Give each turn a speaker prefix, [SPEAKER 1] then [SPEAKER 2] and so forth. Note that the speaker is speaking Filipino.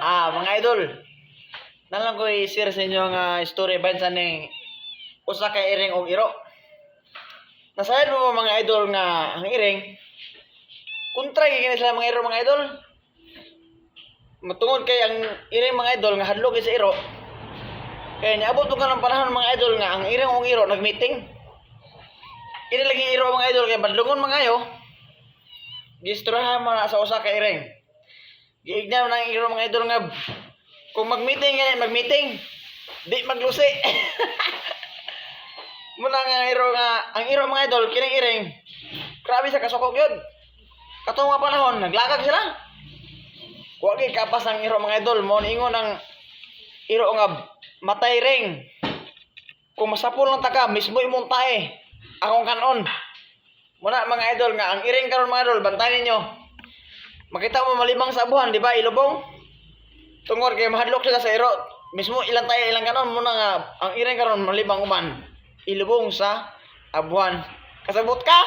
[SPEAKER 1] Mga idol, nalang ko i-share sa inyo ang story ba sa ning usa ka iring og iro. Nasayan mo mga idol nga ang iring kontra gini sila mga iro mga idol. Matungod kay ang iring mga idol nga hadlok sa iro. Kaya niabot ko ng panahon mga idol nga ang iring og iro nagmeeting. Kini lagi iro mga idol kay badlungon mga ayo. Gistrohan man sa usa ka iring. Giignaw na ang iro mga idol nga kung mag-meeting gani mag-meeting di maglusi. Muna nga ang iro mga idol kining iring grabe sa kasukog yun. Katong nga panahon naglakag sila. Wa gyud kapas ang iro mga idol mo ingon ang iro nga matay ring. Kung masapol lang taka mismo imong tae akong kanon. Muna mga idol nga ang iring karon mga idol bantayan ninyo. Makita mo malimang sa abuhan, di ba? Ilubong. Tungod kay mahadlok sila sa iro. Mismo ilang tayo ilang kanon muna nga ang iring karon malimang uman. Ilubong sa abuhan. Kasabot ka?